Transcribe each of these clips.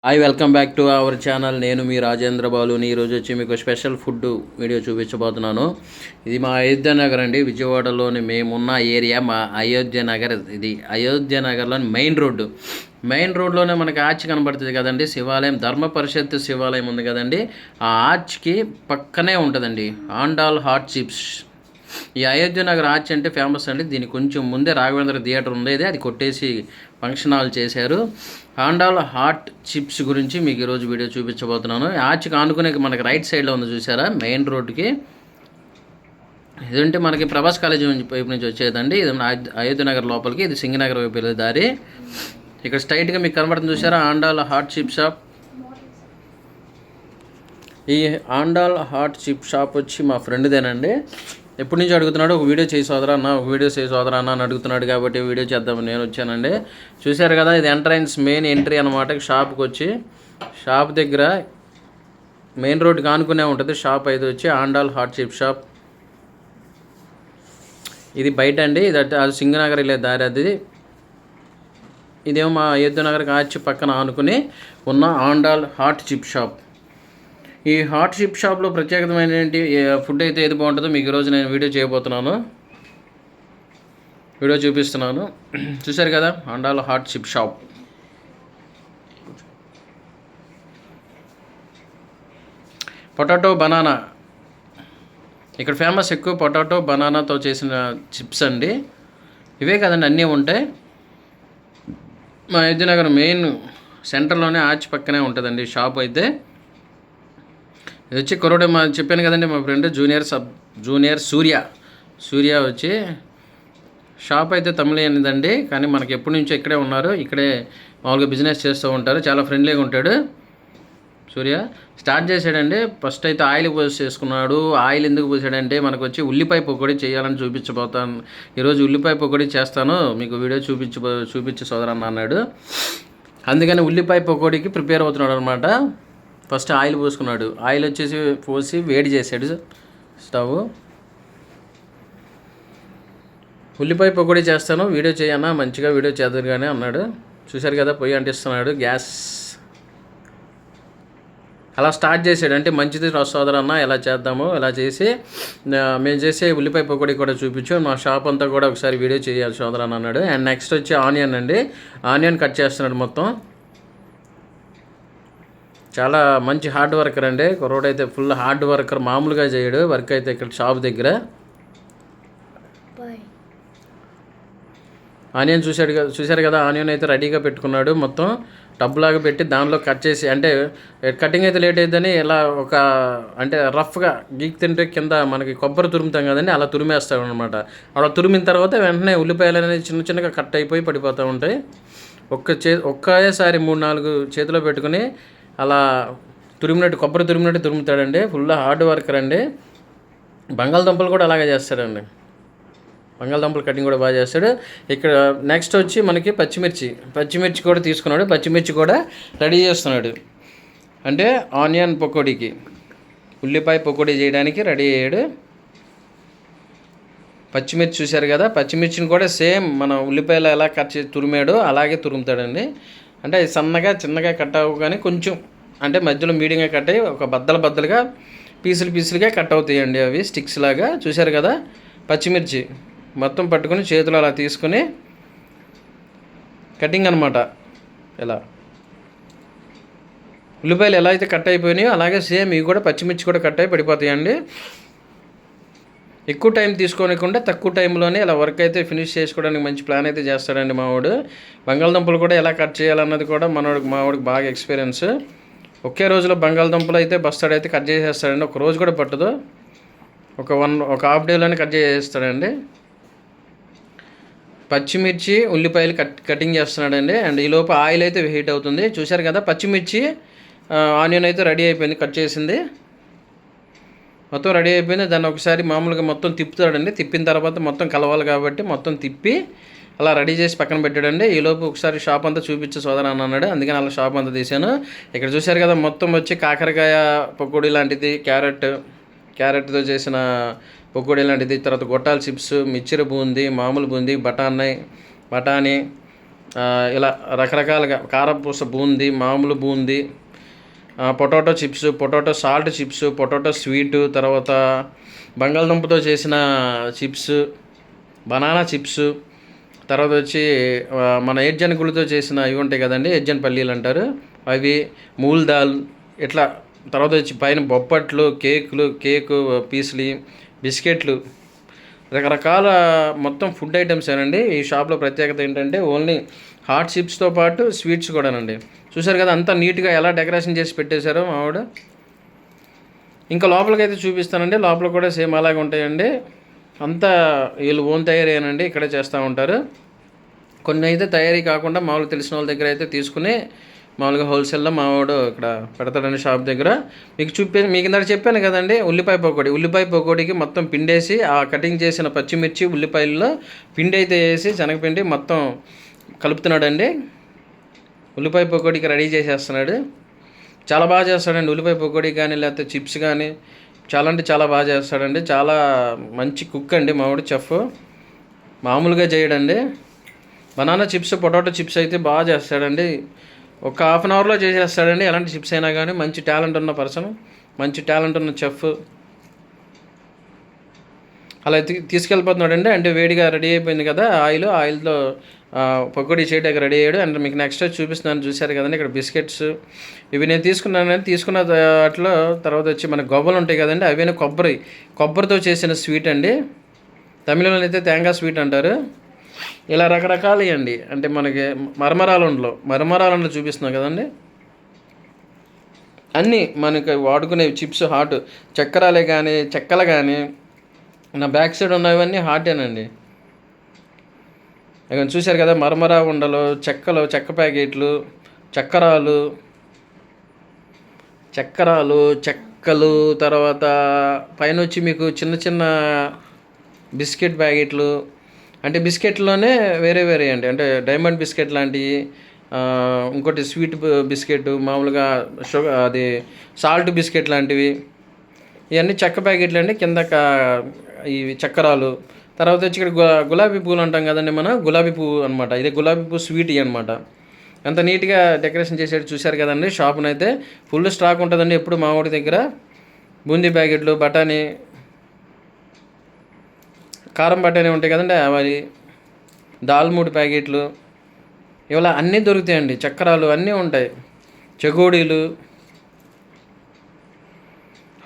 Welcome back to our channel. నేను మీ రాజేంద్ర బాలుని. ఈరోజు వచ్చి మీకు స్పెషల్ ఫుడ్ వీడియో చూపించబోతున్నాను. ఇది మా అయోధ్య నగర్ అండి. విజయవాడలోని మేమున్న ఏరియా మా అయోధ్య నగర్. ఇది అయోధ్య నగర్లోని మెయిన్ రోడ్లోనే మనకి ఆర్చ్ కనబడుతుంది కదండి, శివాలయం, ధర్మ పరిషత్ శివాలయం ఉంది కదండి. ఆ ఆర్చ్కి పక్కనే ఉంటుందండి ఆండాల్ హాట్ చిప్స్. ఈ అయోధ్య నగర్ ఆర్చ్ అంటే ఫేమస్ అండి. దీనికి కొంచెం ముందే రాఘవేంద్ర థియేటర్ ఉండేది, అది కొట్టేసి ఫంక్షన్ హాల్ చేశారు. ఆండాల్ హాట్ చిప్స్ గురించి మీకు ఈరోజు వీడియో చూపించబోతున్నాను. ఆర్చ్కి ఆనుకునే మనకి రైట్ సైడ్లో ఉంది చూసారా, మెయిన్ రోడ్డుకి. ఇదంటే మనకి ప్రభాస్ కాలేజీ వైపు నుంచి వచ్చేదండి. ఇది అయోధ్య నగర్ లోపలికి, ఇది సింగనగర్ వైపు వెళ్ళే దారి. ఇక్కడ స్ట్రైట్గా మీకు కనబడుతుంది చూసారా, ఆండాల్ హాట్ చిప్ షాప్. ఈ ఆండాల్ హాట్ చిప్ షాప్ వచ్చి మా ఫ్రెండ్దేనండి. ఎప్పటి నుంచి అడుగుతున్నాడు, ఒక వీడియో చేసి సోదరా అన్న, ఒక వీడియో చేసి సోదరా అన్న అని అడుగుతున్నాడు, కాబట్టి వీడియో చేద్దామని నేను వచ్చానండి. చూశారు కదా, ఇది మెయిన్ ఎంట్రీ అనమాట. షాప్కి వచ్చి షాప్ దగ్గర మెయిన్ రోడ్కి ఆనుకునే ఉంటుంది షాప్. అయితే వచ్చి ఆండాల్ హాట్ చిప్ షాప్. ఇది బయట అండి, ఇది అది సింగనగర్ వెళ్ళే దారి. అది ఇదేమో మా అయోధ్య నగర్కి ఆర్చి పక్కన ఆనుకుని ఉన్న ఆండాల్ హాట్ చిప్ షాప్. ఈ హాట్ చిప్ షాప్లో ప్రత్యేకమైన ఫుడ్ అయితే ఏది బాగుంటుందో మీకు ఈరోజు నేను వీడియో చేయబోతున్నాను, వీడియో చూపిస్తున్నాను. చూశారు కదా, Andal hot chip shop. Potato banana ఇక్కడ ఫేమస్, ఎక్కువ పొటాటో బనానాతో చేసిన చిప్స్ అండి. ఇవే కదండి, అన్నీ ఉంటాయి. మా అయోధ్య నగర్ మెయిన్ సెంటర్లోనే ఆర్చ్ పక్కనే ఉంటుందండి షాప్. అయితే ఇది వచ్చి కొరడే, మా చెప్పాను కదండి, మా ఫ్రెండ్ జూనియర్ సూర్య వచ్చి షాప్ అయితే తమిళనిదండి, కానీ మనకి ఎప్పటి నుంచో ఇక్కడే ఉన్నారు. ఇక్కడే మామూలుగా బిజినెస్ చేస్తూ ఉంటారు. చాలా ఫ్రెండ్లీగా ఉంటాడు సూర్య. స్టార్ట్ చేశాడండి. ఫస్ట్ అయితే ఆయిల్ పోసేసుకున్నాడు. ఆయిల్ ఎందుకు పోసాడంటే, మనకు వచ్చి ఉల్లిపాయ పకోడీ చేయాలని చూపించబోతాను ఈరోజు. ఉల్లిపాయ పకోడీ చేస్తాను, మీకు వీడియో చూపించి సోదరన్న అన్నాడు. అందుకని ఉల్లిపాయ పకోడీకి ప్రిపేర్ అవుతున్నాడు అనమాట. First oil పోసుకున్నాడు. ఆయిల్ వచ్చేసి పోసి వేడి చేశాడు స్టవ్. ఉల్లిపాయ పకోడీ చేస్తాను, వీడియో చేయన్నా, మంచిగా వీడియో చేద్దరు కానీ అన్నాడు. చూశారు కదా, పొయ్యి అంటిస్తున్నాడు గ్యాస్. అలా స్టార్ట్ చేసాడు. అంటే మంచిది సోదరన్న, ఎలా చేద్దాము, ఎలా చేసి మేము చేసే ఉల్లిపాయ పకోడీ కూడా చూపించు, మా షాప్ అంతా కూడా ఒకసారి వీడియో చేయాలి సోదరన్న అన్నాడు. అండ్ నెక్స్ట్ వచ్చి ఆనియన్ అండి. ఆనియన్ కట్ చేస్తున్నాడు మొత్తం. చాలా మంచి హార్డ్ వర్కర్ అండి కుర్రోడు అయితే, ఫుల్ హార్డ్ వర్కర్, మామూలుగా చేయడు వర్క్ అయితే. ఇక్కడ షాప్ దగ్గర ఆనియన్ చూశారు కదా, ఆనియన్ అయితే రెడీగా పెట్టుకున్నాడు. మొత్తం టబ్లాగా పెట్టి దానిలో కట్ చేసి, అంటే కటింగ్ అయితే లేట్ అయిద్దని ఇలా అంటే రఫ్గా గీక్ తింటే కింద మనకి కొబ్బరి తురుముతాం కదండి, అలా తురిమేస్తాడు అనమాట. అలా తురిమిన తర్వాత వెంటనే ఉల్లిపాయలు అనేది చిన్న చిన్నగా కట్ అయిపోయి పడిపోతూ ఉంటాయి. ఒక్కసారి 3-4 చేతిలో పెట్టుకుని అలా కొబ్బరి తురిమినట్టు తురుముతాడండి. ఫుల్ హార్డ్ వర్కర్ అండి. బంగాళదుంపలు కూడా అలాగే చేస్తాడండి. బంగాళదుంపలు కటింగ్ కూడా బాగా చేస్తాడు. ఇక్కడ నెక్స్ట్ వచ్చి మనకి పచ్చిమిర్చి కూడా తీసుకున్నాడు. పచ్చిమిర్చి కూడా రెడీ చేస్తున్నాడు. అంటే ఆనియన్ పకోడీకి, ఉల్లిపాయ పకోడీ చేయడానికి రెడీ అయ్యాడు. పచ్చిమిర్చి చూశారు కదా, పచ్చిమిర్చిని కూడా సేమ్ మన ఉల్లిపాయలు ఎలా కట్ చేసి తురిమాడో అలాగే తురుముతాడండి. అంటే చిన్నగా కట్ అవ్వు, కానీ కొంచెం అంటే మధ్యలో మీడియంగా కట్ అయ్యి ఒక బద్దలుగా పీసులుగా కట్ అవుతాయండి అవి, స్టిక్స్ లాగా. చూశారు కదా, పచ్చిమిర్చి మొత్తం పట్టుకొని చేతులు అలా తీసుకుని కటింగ్ అనమాట. ఇలా ఉల్లిపాయలు ఎలా అయితే కట్ అయిపోయినాయో అలాగే సేమ్ ఇవి కూడా పచ్చిమిర్చి కూడా కట్ అయి పడిపోతాయండి. ఎక్కువ టైం తీసుకోనికుండా తక్కువ టైంలోనే ఇలా వర్క్ అయితే ఫినిష్ చేసుకోవడానికి మంచి ప్లాన్ అయితే చేస్తాడండి మావాడు. బంగాళదుంపలు కూడా ఎలా కట్ చేయాలన్నది కూడా మావాడికి బాగా ఎక్స్పీరియన్స్. ఒకే రోజులో బంగాళదుంపలు అయితే బస్తాడు కట్ చేసేస్తాడండి. ఒక రోజు కూడా పట్టదు, ఒక హాఫ్ డేలోనే కట్ చేసేస్తాడండి. పచ్చిమిర్చి ఉల్లిపాయలు కటింగ్ చేస్తున్నాడండి. అండ్ ఈలోపు ఆయిల్ అయితే హీట్ అవుతుంది. చూశారు కదా, పచ్చిమిర్చి ఆనియన్ అయితే రెడీ అయిపోయింది, కట్ చేసింది మొత్తం రెడీ అయిపోయింది. దాన్ని ఒకసారి మామూలుగా మొత్తం తిప్పుతాడండి. తిప్పిన తర్వాత మొత్తం కలవాలి కాబట్టి మొత్తం తిప్పి అలా రెడీ చేసి పక్కన పెట్టాడండి. ఈలోపు ఒకసారి షాప్ అంతా చూపించే సోదరా అన్నాడు, అందుకని అలా షాప్ అంతా తీశాను. ఇక్కడ చూశారు కదా, మొత్తం వచ్చి కాకరకాయ పకోడీ లాంటిది, క్యారెట్తో చేసిన పకోడీ లాంటిది, తర్వాత గొట్టాల చిప్స్, మిక్చర్ బూందీ, మామూలు బూందీ, బఠానీ, ఇలా రకరకాలుగా కారపూస బూందీ, మామూలు boondi, potato chips, potato salt chips, potato sweet, తర్వాత బంగాళదుంపతో చేసిన చిప్స్, బనానా చిప్స్, తర్వాత వచ్చి మన ఏడ్జన్ గుళ్ళతో చేసిన ఇవి ఉంటాయి కదండి, ఏడ్జన్ పల్లీలు అంటారు అవి, మూల్ దాల్, ఇట్లా. తర్వాత వచ్చి పైన బొప్పట్లు, కేకు పీసులు, బిస్కెట్లు, రకరకాల మొత్తం ఫుడ్ ఐటమ్స్ ఏనండి. ఈ షాప్లో ప్రత్యేకత ఏంటంటే ఓన్లీ హాట్ చిప్స్తో పాటు స్వీట్స్ కూడానండి. చూసారు కదా అంతా నీట్గా ఎలా డెకరేషన్ చేసి పెట్టేశారో ఆవిడ. ఇంకా లోపలికి అయితే చూపిస్తానండి. లోపల కూడా సేమ్ అలాగే ఉంటాయండి. అంతా వీళ్ళు ఓన్ తయారీనండి, ఇక్కడే చేస్తూ ఉంటారు. కొన్ని అయితే తయారీ కాకుండా మామూలుగా తెలిసిన వాళ్ళ దగ్గర అయితే తీసుకుని మామూలుగా హోల్సేల్లో మావాడు ఇక్కడ పెడతాడండి షాప్ దగ్గర. మీకు ఇందాక చెప్పాను కదండి, ఉల్లిపాయ పకోడీకి మొత్తం పిండేసి ఆ కటింగ్ చేసిన పచ్చిమిర్చి ఉల్లిపాయల్లో పిండి అయితే వేసి శనగపిండి మొత్తం కలుపుతున్నాడండి. ఉల్లిపాయ పకోడీకి రెడీ చేసేస్తున్నాడు. చాలా బాగా చేస్తాడండి ఉల్లిపాయ పకోడీ కానీ, లేకపోతే చిప్స్ కానీ. చాలా అంటే చాలా బాగా చేస్తాడండి. చాలా మంచి కుక్ అండి మావాడు, చెఫ్. మామూలుగా చేయడండి. బనానా చిప్స్, పొటాటో చిప్స్ అయితే బాగా చేస్తాడండి. ఒక హాఫ్ అన్ అవర్లో చేసేస్తాడండి ఎలాంటి చిప్స్ అయినా కానీ. మంచి టాలెంట్ ఉన్న పర్సన్, మంచి టాలెంట్ ఉన్న చెఫ్. అలా తీసుకెళ్ళిపోతున్నాడండి. అంటే వేడిగా రెడీ అయిపోయింది కదా ఆయిల్తో పకోడీ చేయడానికి రెడీ అయ్యాడు. అండ్ మీకు నెక్స్ట్ చూపిస్తున్నాను, చూశారు కదండి ఇక్కడ బిస్కెట్స్ ఇవి నేను తీసుకున్న వాటిలో. తర్వాత వచ్చి మన గొవ్వలు ఉంటాయి కదండి, అవేనా కొబ్బరితో చేసిన స్వీట్ అండి. తమిళంలో అయితే తేంగా స్వీట్ అంటారు. ఇలా రకరకాలు ఇవ్వండి. అంటే మనకి మరమరాలంలో చూపిస్తున్నాం కదండి, అన్నీ మనకి వాడుకునేవి చిప్స్ హాట్, చక్కెరలే కానీ చెక్కలు కానీ. నా బ్యాక్ సైడ్ ఉన్నవన్నీ హాటేనండి. ఇక చూశారు కదా మరమరా ఉండలు, చెక్క ప్యాకెట్లు, చెక్కలు. తర్వాత పైన వచ్చి మీకు చిన్న చిన్న బిస్కెట్ ప్యాకెట్లు. అంటే బిస్కెట్లోనే వేరే అండి. అంటే డైమండ్ బిస్కెట్ లాంటివి, ఇంకోటి స్వీట్ బిస్కెట్, మామూలుగా అది సాల్ట్ బిస్కెట్ లాంటివి. ఇవన్నీ చెక్క ప్యాకెట్లు అండి. కింద ఇవి చక్కెరాలు. తర్వాత వచ్చి ఇక్కడ గులాబీ పువ్వులు అంటాం కదండి, మన గులాబీ పువ్వు అనమాట. ఇది గులాబీ పువ్వు స్వీట్ అనమాట. ఎంత నీట్గా డెకరేషన్ చేసేది చూశారు కదండి. షాపునైతే ఫుల్ స్టాక్ ఉంటుందండి ఎప్పుడు మా ఊరి దగ్గర. బూందీ ప్యాకెట్లు, బఠానీ, కారం బఠానీ ఉంటాయి కదండి అవి, దాల్ 3 ప్యాకెట్లు, ఇవాళ అన్నీ దొరుకుతాయండి. చక్రాలు అన్నీ ఉంటాయి, చెగోడీలు.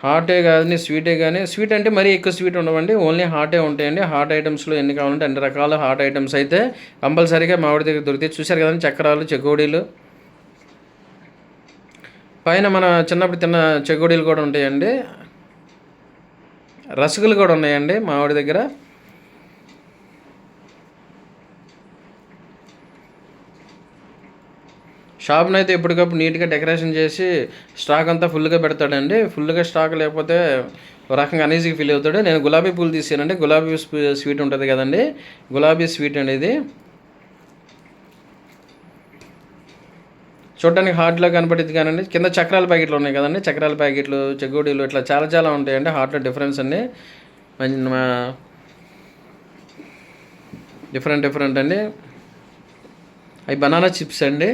హాటే కానీ స్వీటే కానీ. స్వీట్ అంటే మరీ ఎక్కువ స్వీట్ ఉండవండి, ఓన్లీ హాటే ఉంటాయండి. హాట్ ఐటమ్స్లో ఎన్ని కావాలంటే అన్ని రకాల హాట్ ఐటమ్స్ అయితే కంపల్సరీగా మామిడి దగ్గర దొరుకుతాయి. చూశారు కదండి చక్రాలు, చెగోడీలు. పైన మన చిన్నప్పుడు తిన్న చెగోడీలు కూడా ఉంటాయండి. రసగులు కూడా ఉన్నాయండి మామిడి దగ్గర. షాప్ని అయితే ఎప్పటికప్పుడు నీట్గా డెకరేషన్ చేసి స్టాక్ అంతా ఫుల్గా పెడతాడండి. ఫుల్గా స్టాక్ లేకపోతే ఒక రకంగా అనీజీగా ఫీల్ అవుతాడు. నేను గులాబీ పూలు తీసానండి. గులాబీ స్వీట్ ఉంటుంది కదండి, గులాబీ స్వీట్ అండి ఇది. చూడడానికి హాట్లో కనపడింది కానండి. కింద చక్రాల ప్యాకెట్లు ఉన్నాయి కదండి, చక్రాల ప్యాకెట్లు, చెగోడీలు, ఇట్లా చాలా ఉంటాయండి. హాట్లో డిఫరెన్స్ అండి, డిఫరెంట్ అండి. అవి బనానా చిప్స్ అండి.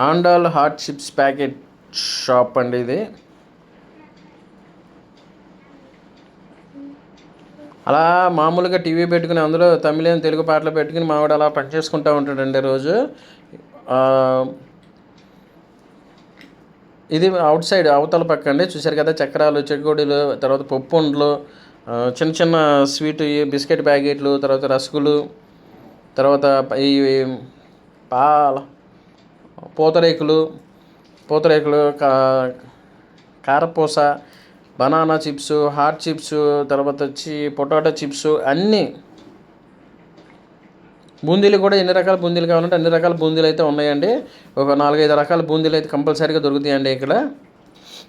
Andal hot chips packet shop అండి ఇది. అలా మామూలుగా టీవీ పెట్టుకుని అందులో తమిళం తెలుగు పాటలు పెట్టుకుని మావాడు అలా పని చేసుకుంటూ ఉంటాడండి రోజు. ఇది అవుట్ సైడ్ అవతల పక్క అండి. చూశారు కదా చక్రాలు, చెకోడీలు, తర్వాత పప్పు ఉండలు, చిన్న స్వీట్ బిస్కెట్ ప్యాకెట్లు, తర్వాత రసగులు, తర్వాత ఈ పూతరేకులు, కారపూస, బనానా చిప్స్, హాట్ చిప్స్, తర్వాత వచ్చి పొటాటో చిప్స్, అన్నీ. బూందీలు కూడా ఎన్ని రకాల బూందీలు కావాలంటే అన్ని రకాల బూందీలు అయితే ఉన్నాయండి. ఒక 4-5 రకాల బూందీలు అయితే కంపల్సరీగా దొరుకుతాయండి ఇక్కడ.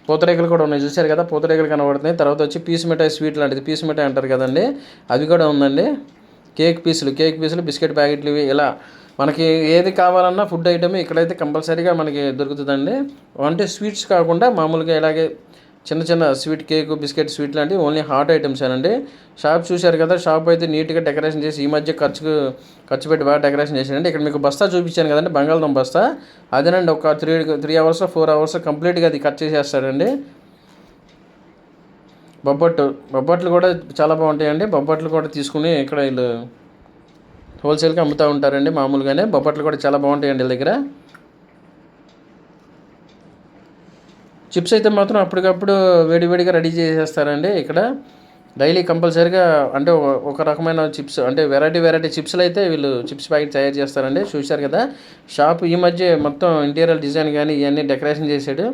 పూతరేకులు కూడా ఉన్నాయి, చూశారు కదా పూతరేకులు కనబడుతున్నాయి. తర్వాత వచ్చి పీసు మిఠాయి స్వీట్ లాంటిది, పీసు మిఠాయి అంటారు కదండి, అది కూడా ఉందండి. కేక్ పీసులు, బిస్కెట్ ప్యాకెట్లు, ఇవి ఇలా మనకి ఏది కావాలన్నా ఫుడ్ ఐటమ్ ఇక్కడైతే కంపల్సరీగా మనకి దొరుకుతుందండి. అంటే స్వీట్స్ కాకుండా మామూలుగా ఇలాగే చిన్న చిన్న స్వీట్ కేక్, బిస్కెట్, స్వీట్ లాంటివి ఓన్లీ హాట్ ఐటమ్స్ అండి. షాప్ చూశారు కదా, షాప్ అయితే నీట్గా డెకరేషన్ చేసి ఈ మధ్య ఖర్చు పెట్టి బాగా డెకరేషన్ చేశారండి. ఇక్కడ మీకు బస్తా చూపించాను కదండి, బంగాళదుంప బస్తా. అదేనండి ఒక 3 అవర్స్ 4 అవర్స్ కంప్లీట్గా అది కట్ చేసేస్తాడండి. బొబ్బట్లు కూడా చాలా బాగుంటాయండి. బొబ్బట్లు కూడా తీసుకుని ఇక్కడ వీళ్ళు హోల్సేల్గా అమ్ముతూ ఉంటారండి. మామూలుగానే బొబ్బట్లు కూడా చాలా బాగుంటాయండి వీళ్ళ దగ్గర. చిప్స్ అయితే మాత్రం అప్పటికప్పుడు వేడివేడిగా రెడీ చేసేస్తారండి ఇక్కడ. డైలీ కంపల్సరీగా అంటే ఒక రకమైన చిప్స్ అంటే వెరైటీ చిప్స్లు అయితే వీళ్ళు చిప్స్ ప్యాకెట్ తయారు చేస్తారండి. చూశారు కదా, షాప్ ఈ మధ్య మొత్తం ఇంటీరియర్ డిజైన్ కానీ ఇవన్నీ డెకరేషన్ చేశాడు.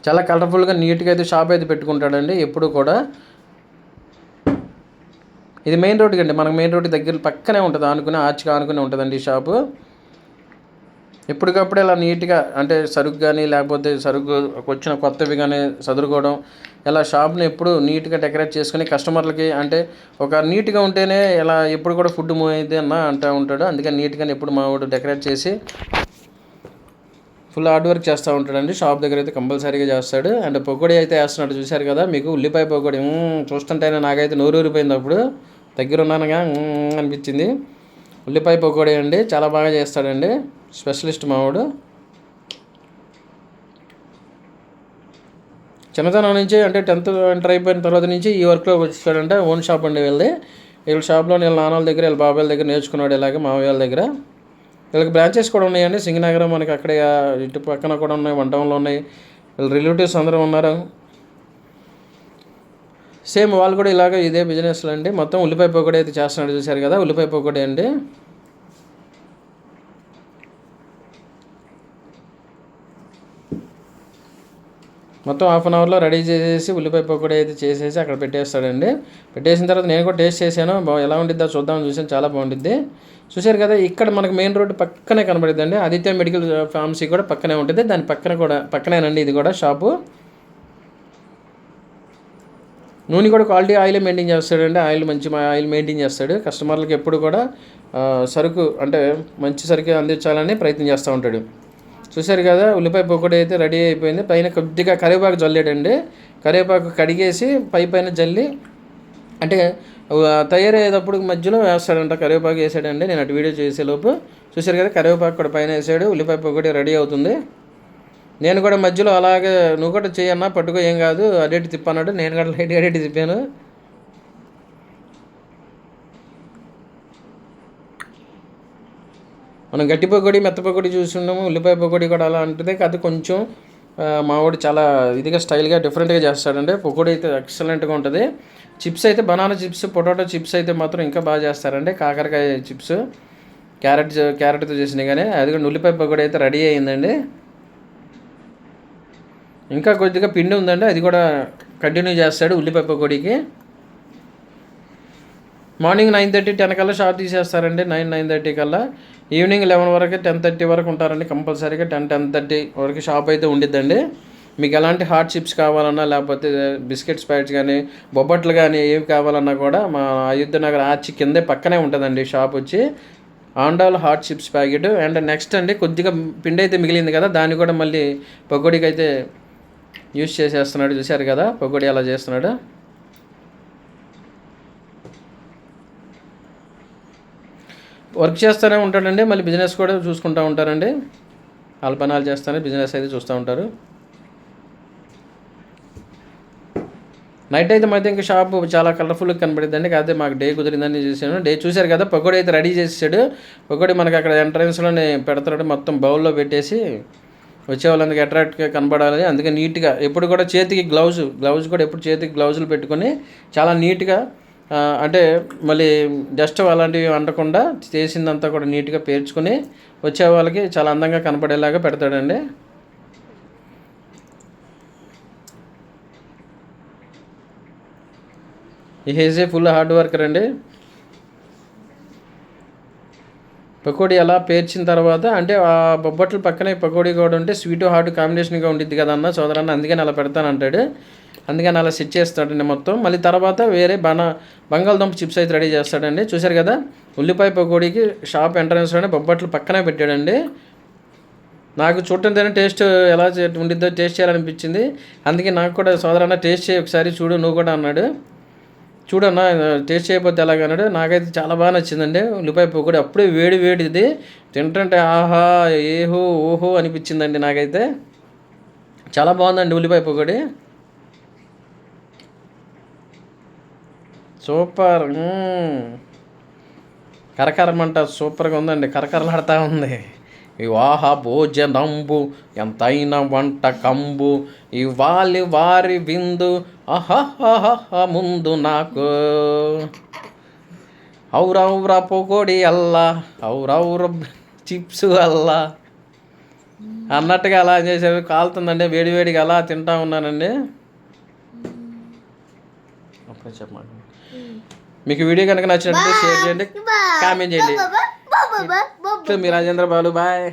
చాలా కలర్ఫుల్గా నీట్గా అయితే షాప్ అయితే పెట్టుకుంటాడండి ఎప్పుడు కూడా. ఇది మెయిన్ రోడ్కి అండి, మనకు మెయిన్ రోడ్ దగ్గర పక్కనే ఉంటుంది, ఆర్చిగా ఆనుకుని ఉంటుందండి ఈ షాపు. ఎప్పటికప్పుడు ఇలా నీట్గా అంటే సరుకు కానీ లేకపోతే సరుకు వచ్చిన కొత్తవి కానీ సదురుకోవడం, ఇలా షాప్ని ఎప్పుడు నీట్గా డెకరేట్ చేసుకుని కస్టమర్లకి అంటే ఒక నీట్గా ఉంటేనే ఇలా ఎప్పుడు కూడా ఫుడ్ మూవ్ అయింది అన్న అంటూ ఉంటాడు. అందుకని నీట్గానే ఎప్పుడు మావాడు డెకరేట్ చేసి ఫుల్ హార్డ్ వర్క్ చేస్తూ ఉంటాడండి. షాప్ దగ్గర అయితే కంపల్సరీగా చేస్తాడు. అండ్ పకోడీ అయితే వేస్తున్నాడు చూశారు కదా, మీకు ఉల్లిపాయ పకోడీ చూస్తుంటేనే నాకైతే నోరూరిపోయింది. అప్పుడు దగ్గర ఉన్నానుగా అనిపించింది. ఉల్లిపాయ పకోడీ అండి, చాలా బాగా చేస్తాడండి, స్పెషలిస్ట్ మావాడు. చిన్నతనం నుంచి అంటే 10th ఎంటర్ అయిపోయిన తర్వాత నుంచి ఈ వర్క్లోకి వచ్చేసాడంటే. ఓన్ షాప్ అండి వీళ్ళ షాప్లో వీళ్ళ నాన్నల దగ్గర వీళ్ళ బాబాయిల దగ్గర నేర్చుకున్నాడు, ఇలాగే మావయ్య వాళ్ళ దగ్గర. వీళ్ళకి బ్రాంచెస్ కూడా ఉన్నాయండి సింగనగరం, మనకి అక్కడే ఇటు పక్కన కూడా ఉన్నాయి, వన్ ఉన్నాయి. వీళ్ళ రిలేటివ్స్ అందరూ ఉన్నారు. సేమ్ వాళ్ళు కూడా ఇలాగ ఇదే బిజినెస్లో అండి. మొత్తం ఉల్లిపాయ పకోడీ అయితే చేస్తున్నాడు చూశారు కదా, ఉల్లిపాయ పకోడీ అండి. మొత్తం హాఫ్ అన్ అవర్లో రెడీ చేసేసి ఉల్లిపాయ పకోడీ అయితే చేసేసి అక్కడ పెట్టేస్తాడండి. పెట్టేసిన తర్వాత నేను కూడా టేస్ట్ చేశాను, ఎలా ఉండిద్దా చూద్దామని చూసాను, చాలా బాగుండిద్ది. చూశారు కదా, ఇక్కడ మనకు మెయిన్ రోడ్డు పక్కనే కనబడిద్దండి. ఆదిత్య మెడికల్ ఫార్మసీ కూడా పక్కనే ఉంటుంది, దాని పక్కనేనండి ఇది కూడా షాపు. నూనె కూడా క్వాలిటీ ఆయిల్ మెయింటైన్ చేస్తాడండి. మంచి ఆయిల్ మెయింటైన్ చేస్తాడు. కస్టమర్లకు ఎప్పుడు కూడా సరుకు అంటే మంచి సరుకు అందించాలని ప్రయత్నం చేస్తూ ఉంటాడు. చూశారు కదా, ఉల్లిపాయ పకోడీ అయితే రెడీ అయిపోయింది. పైన కొద్దిగా కరివేపాకు జల్లాడండి. కరివేపాకు కడిగేసి పైన జల్లి అంటే తయారయ్యేటప్పుడు మధ్యలో వేస్తాడంట, కరివేపాకు వేసాడండి. నేను అటు వీడియో చేసేలోపు చూశారు కదా, కరివేపాకు కూడా పైన వేసాడు. ఉల్లిపాయ పకోడీ రెడీ అవుతుంది. నేను కూడా మధ్యలో అలాగే నువ్వు కూడా చేయన్నా పట్టుకో, ఏం కాదు అడేటి తిప్పన్నాడు. నేను కూడా లైట్గా అడేటి తిప్పాను. మనం గట్టి పకోడీ మెత్త పకోడీ చూస్తున్నాము, ఉల్లిపాయ పకోడీ కూడా అలా ఉంటుంది. అది కొంచెం మావాడు చాలా ఇదిగా స్టైల్గా డిఫరెంట్గా చేస్తాడండి. పకోడీ అయితే ఎక్సలెంట్గా ఉంటుంది. చిప్స్ అయితే బనానా చిప్స్, పొటాటో చిప్స్ అయితే మాత్రం ఇంకా బాగా చేస్తారండి. కాకరకాయ చిప్స్, క్యారెట్తో చేసినాయి కానీ. అది కూడా ఉల్లిపాయ పకోడీ అయితే రెడీ అయ్యిందండి. ఇంకా కొద్దిగా పిండి ఉందండి, అది కూడా కంటిన్యూ చేస్తాడు ఉల్లిపాయ పకోడీకి. మార్నింగ్ 9:30 10 కల్లా షాప్ తీసేస్తారండి. 9:30 కల్లా. ఈవినింగ్ 11 వరకు 10:30 వరకు ఉంటారండి కంపల్సరీగా. 10:30 వరకు షాప్ అయితే ఉండిద్దండి. మీకు ఎలాంటి హాట్ చిప్స్ కావాలన్నా లేకపోతే బిస్కెట్స్ ప్యాకెట్స్ కానీ బొబ్బట్లు కానీ ఏవి కావాలన్నా కూడా మా అయోధ్య నగర్ ఆర్చి కిందే పక్కనే ఉంటుందండి షాప్ వచ్చి. Andal hot chips packet. And next అండి కొద్దిగా పిండి అయితే మిగిలింది కదా, దాన్ని కూడా మళ్ళీ పకోడీకి అయితే యూజ్ చేసేస్తున్నాడు. చూశారు కదా పకోడీ అలా చేస్తున్నాడు. వర్క్ చేస్తూనే ఉంటాడండి, మళ్ళీ బిజినెస్ కూడా చూసుకుంటూ ఉంటారండి. అల్పనాలు చేస్తూనే బిజినెస్ అయితే చూస్తూ ఉంటారు. నైట్ అయితే మాత్రం ఇంకా షాప్ చాలా కలర్ఫుల్గా కనబడిద్దండి. కాకపోతే మాకు డే కుదిరిందని చూసాను. డే చూశారు కదా, పకోడీ అయితే రెడీ చేసాడు. పకోడీ మనకు అక్కడ ఎంట్రన్స్లోనే పెడతాడు, మొత్తం బౌల్లో పెట్టేసి వచ్చే వాళ్ళందుకు అట్రాక్ట్గా కనబడాలి. అందుకే నీట్గా ఎప్పుడు కూడా చేతికి గ్లౌజ్ కూడా ఎప్పుడు చేతికి గ్లౌజులు పెట్టుకొని చాలా నీట్గా అంటే మళ్ళీ డస్ట్ అలాంటివి అంటకుండా చేసిందంతా కూడా నీట్గా పేర్చుకొని వచ్చే వాళ్ళకి చాలా అందంగా కనపడేలాగా పెడతాడండి. ఈ హేజే ఫుల్ హార్డ్ వర్కర్ అండి. పకోడీ అలా పేర్చిన తర్వాత అంటే ఆ బొబ్బట్లు పక్కనే పకోడీ కూడా ఉంటే స్వీట్ హాట్ కాంబినేషన్గా ఉండిద్ది కదా అన్న సోదరన్న, అందుకని అలా పెడతానంటాడు. అందుకని అలా సెట్ చేస్తాడండి మొత్తం. మళ్ళీ తర్వాత వేరే బంగాళదుంప చిప్స్ అయితే రెడీ చేస్తాడండి. చూశారు కదా, ఉల్లిపాయ పకోడీకి షాప్ ఎంట్రన్స్లోనే బొబ్బట్లు పక్కనే పెట్టాడండి. నాకు చూడటంతోనే టేస్ట్ ఎలా ఉండిద్దో టేస్ట్ చేయాలనిపించింది. అందుకే నాకు కూడా సోదరన్న టేస్ట్ చేయి ఒకసారి చూడు నువ్వు కూడా అన్నాడు. చూడన్నా టేస్ట్ చేయకపోతే ఎలాగన్నాడు. నాకైతే చాలా బాగా నచ్చిందండి ఉల్లిపాయ పకోడీ. అప్పుడే వేడిది తింటుంటే ఆహా ఏహో ఓహో అనిపించిందండి. నాకైతే చాలా బాగుందండి ఉల్లిపాయ పకోడీ, సూపర్. కరకరమంట సూపర్గా ఉందండి, కరకరలాడుతూ ఉంది. వివాహ భోజనంబు ఎంతైనా వంట కంబు ఇవ్వాలి వారి విందు అహహహ ముందు నాకు ఔరౌర పొగోడి అల్లా ఔరౌర చిప్స్ అల్లా అన్నట్టుగా అలా చేసేవి కాలుతుందండి. వేడివేడిగా అలా తింటా ఉన్నానండి. అప్పుడు చెప్పండి. మీకు వీడియో కనుక నచ్చినట్లయితే షేర్ చేయండి, కామెంట్ చేయండి. మీ రాజేంద్ర బాలు బాయ్.